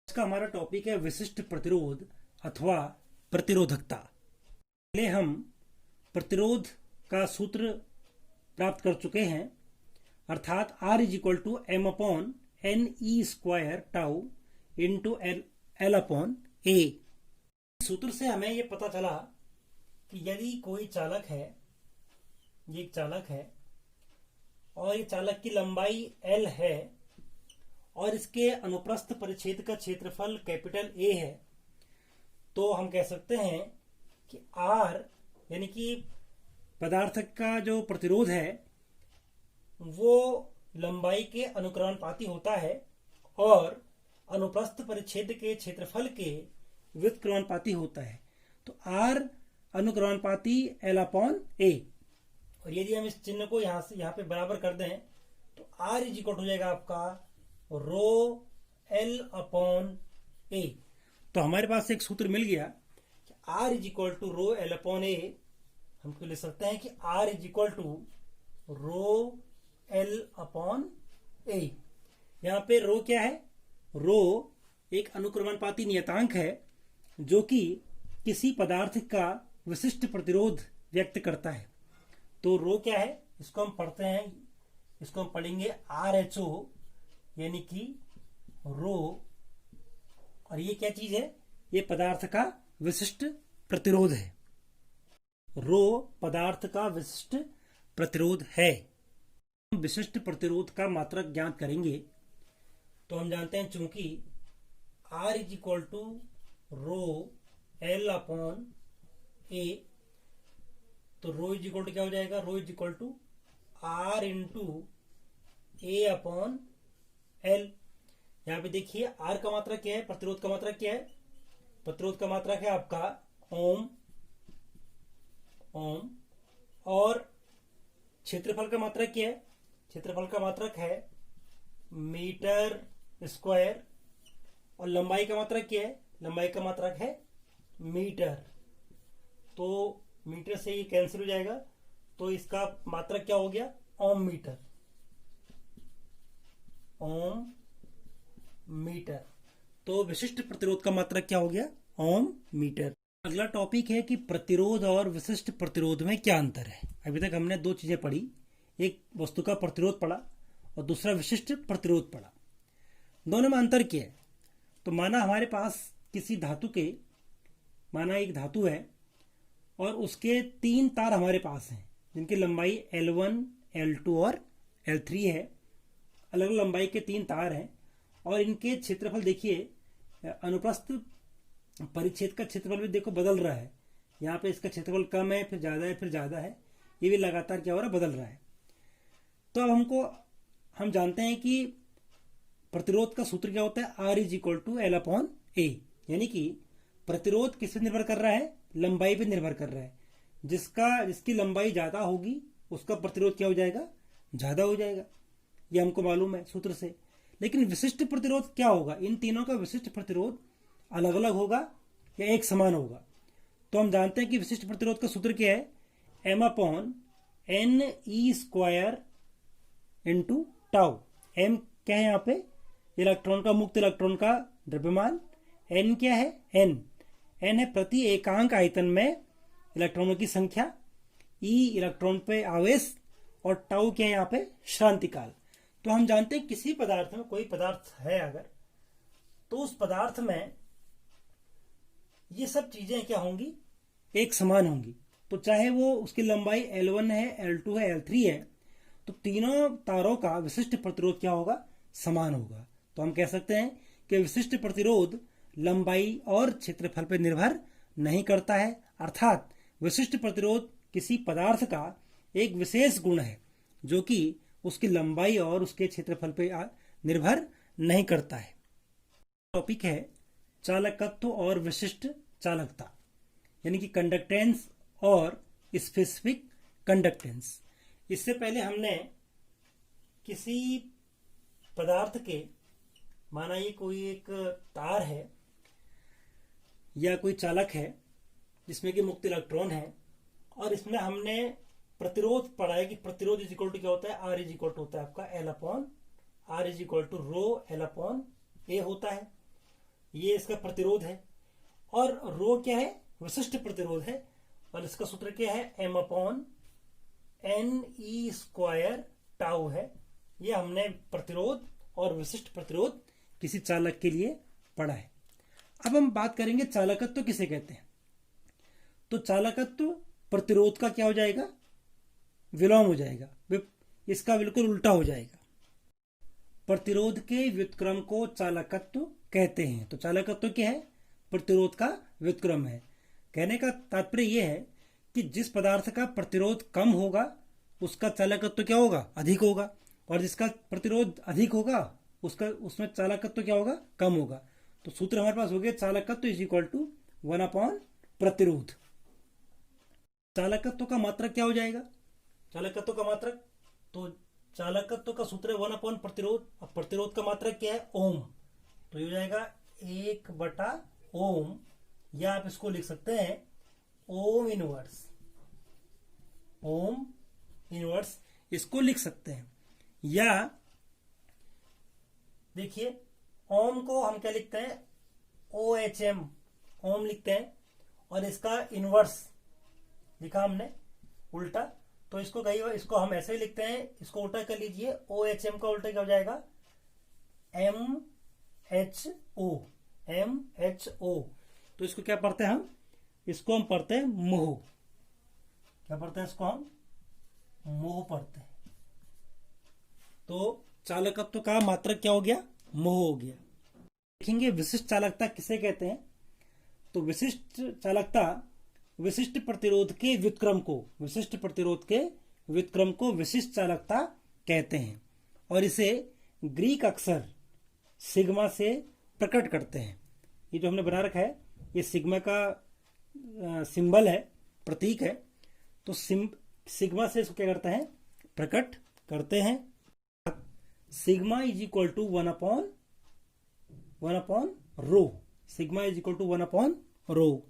इसका हमारा टॉपिक है विशिष्ट प्रतिरोध अथवा प्रतिरोधकता। पहले हम प्रतिरोध का सूत्र प्राप्त कर चुके हैं, अर्थात R is equal to M upon N E square tau into L upon A. सूत्र से हमें यह पता चला कि यदि कोई चालक है, ये एक चालक है और ये चालक की लंबाई L है और इसके अनुप्रस्थ परिच्छेद का क्षेत्रफल कैपिटल A है, तो हम कह सकते हैं कि R यानी कि पदार्थ का जो प्रतिरोध है वो लंबाई के अनुक्रमानुपाती होता है और अनुप्रस्थ परिच्छेद के क्षेत्रफल के व्युत्क्रमानुपाती होता है। तो R अनुक्रमानुपाती L अपॉन A, और यदि हम इस चिन्ह को यहाँ पे बराबर कर दें तो R इज इक्वल हो जाएगा आपका रो L अपॉन A। तो हमारे पास एक सूत्र मिल गया कि R is equal to rho L upon A। हम तो लिख सकते हैं कि R is equal to rho L upon A। यहाँ पे रो क्या है? रो एक अनुक्रमानुपाती नियतांक है जो कि किसी पदार्थ का विशिष्ट प्रतिरोध व्यक्त करता है। तो रो क्या है? इसको हम पढ़ते हैं, इसको हम पढ़ेंगे RHO यानी कि रो, और ये क्या चीज है? ये पदार्थ का विशिष्ट प्रतिरोध है। रो पदार्थ का विशिष्ट प्रतिरोध है। हम विशिष्ट प्रतिरोध का मात्रक ज्ञात करेंगे तो हम जानते हैं चूंकि R is equal to rho L upon A, तो रो इज इक्वल टू क्या हो जाएगा? Rho is equal to R into A upon L। यहां पे देखिए R का मात्रक क्या है, प्रतिरोध का मात्रक क्या है? प्रतिरोध का मात्रक है आपका ओम, और क्षेत्रफल का मात्रक क्या है? क्षेत्रफल का मात्रक है मीटर स्क्वायर, और लंबाई का मात्रक क्या है? लंबाई का मात्रक है मीटर। तो मीटर से ये कैंसिल हो जाएगा, तो इसका मात्रक क्या हो गया? ओम मीटर, ओम मीटर। तो विशिष्ट प्रतिरोध का मात्रक क्या हो गया? ओम मीटर। अगला टॉपिक है कि प्रतिरोध और विशिष्ट प्रतिरोध में क्या अंतर है। अभी तक हमने दो चीजें पढ़ी, एक वस्तु का प्रतिरोध पढ़ा और दूसरा विशिष्ट प्रतिरोध पढ़ा। दोनों में अंतर क्या है? तो माना हमारे पास किसी धातु के, माना एक धातु है और उसके 3 तार हमारे पास हैं जिनकी लंबाई L1, L2 और L3 है। अलग अलग लंबाई के 3 तार हैं और इनके क्षेत्रफल देखिए, अनुप्रस्थ परिच्छेद का क्षेत्रफल भी देखो बदल रहा है। यहाँ पे इसका क्षेत्रफल कम है, फिर ज्यादा है, फिर ज्यादा है, ये भी लगातार क्या हो रहा है? बदल रहा है। तो अब हम जानते हैं कि प्रतिरोध का सूत्र क्या होता है? R is equal to L upon A, यानी कि प्रतिरोध किस पे निर्भर कर रहा है? लंबाई पे निर्भर कर रहा है। जिसकी लंबाई ज्यादा होगी उसका प्रतिरोध क्या हो जाएगा? ज्यादा हो जाएगा। ये हमको मालूम है सूत्र से। लेकिन विशिष्ट प्रतिरोध क्या होगा? इन तीनों का विशिष्ट प्रतिरोध अलग अलग होगा या एक समान होगा? तो हम जानते हैं कि विशिष्ट प्रतिरोध का सूत्र क्या है? M upon N E square into tau. M क्या है यहाँ पे? इलेक्ट्रॉन का, मुक्त इलेक्ट्रॉन का द्रव्यमान। एन क्या है? एन है प्रति एकांक आयतन में इलेक्ट्रॉनों की संख्या। ई इलेक्ट्रॉन पे आवेश, और टाउ क्या है यहाँ पे? श्रांति काल। तो हम जानते हैं किसी पदार्थ में, कोई पदार्थ है अगर, तो उस पदार्थ में ये सब चीजें क्या होंगी? एक समान होंगी। तो चाहे वो उसकी लंबाई L1 है, L2 है, L3 है, तो तीनों तारों का विशिष्ट प्रतिरोध क्या होगा? समान होगा। तो हम कह सकते हैं कि विशिष्ट प्रतिरोध लंबाई और क्षेत्रफल पर निर्भर नहीं करता है, अर्थात विशिष्ट प्रतिरोध किसी पदार्थ का एक विशेष गुण है जो कि उसकी लंबाई और उसके क्षेत्रफल पर निर्भर नहीं करता है। टॉपिक है चालकत्व और विशिष्ट चालकता, यानी कि कंडक्टेंस और स्पेसिफिक कंडक्टेंस। इससे पहले हमने किसी पदार्थ के, माना ये कोई एक तार है या कोई चालक है जिसमें कि मुक्त इलेक्ट्रॉन है, और इसमें हमने प्रतिरोध पढ़ा है कि प्रतिरोध इज इक्वल टू क्या होता है? R इज इक्वल टू होता है आपका L upon R is equal to rho L upon A होता है। ये इसका प्रतिरोध है, और रो क्या है, विशिष्ट प्रतिरोध है, और इसका सूत्र क्या है, m/n² टाउ है। ये हमने प्रतिरोध और विशिष्ट प्रतिरोध किसी चालक के लिए पढ़ा है। अब हम बात करेंगे चालकत्व किसे कहते हैं। तो चालकत्व प्रतिरोध का क्या हो जाएगा, विलोम हो जाएगा, इसका बिल्कुल उल्टा हो जाएगा। प्रतिरोध के व्युत्क्रम को चालकत्व कहते हैं। तो चालकत्व क्या है, प्रतिरोध का व्युत्क्रम है। कहने का तात्पर्य यह है कि जिस पदार्थ का प्रतिरोध कम होगा उसका चालकत्व क्या होगा, अधिक होगा, और जिसका प्रतिरोध अधिक होगा उसमें चालकत्व क्या होगा, कम होगा। तो सूत्र हमारे पास हो गया, चालकत्व इज इक्वल टू 1 प्रतिरोध। चालकत्व का मात्रक क्या हो जाएगा, चालकत्व का मात्रक, तो चालकत्व का सूत्र है 1 प्रतिरोध। अब प्रतिरोध का मात्रक क्या है, ओम, तो ये हो जाएगा 1/ओम, या आप इसको लिख सकते हैं ओम इनवर्स, ओम इनवर्स इसको लिख सकते हैं। या देखिए ओम को हम क्या लिखते हैं, OHM, ओम लिखते हैं, और इसका इनवर्स लिखा हमने उल्टा, तो इसको कई बार इसको हम ऐसे ही लिखते हैं, इसको उल्टा कर लीजिए, OHM का उल्टा क्या हो जाएगा, MHO, MHO। तो इसको क्या पढ़ते हैं हम, इसको हम पढ़ते हैं मोह, क्या पढ़ते हैं, इसको हम मोह पढ़ते हैं। तो चालकत्व का मात्रक क्या हो गया, मोह हो गया। देखेंगे विशिष्ट चालकता किसे कहते हैं। तो विशिष्ट चालकता विशिष्ट प्रतिरोध के व्युत्क्रम को, विशिष्ट प्रतिरोध के व्युत्क्रम को विशिष्ट चालकता कहते हैं, और इसे ग्रीक अक्षर सिग्मा से प्रकट करते हैं। ये जो हमने बना रखा है ये सिग्मा का सिंबल है, प्रतीक है। तो सिग्मा से इसको क्या करते हैं, प्रकट करते हैं। सिग्मा इज इक्वल टू 1/रो, सिग्मा इज इक्वल टू 1/रो।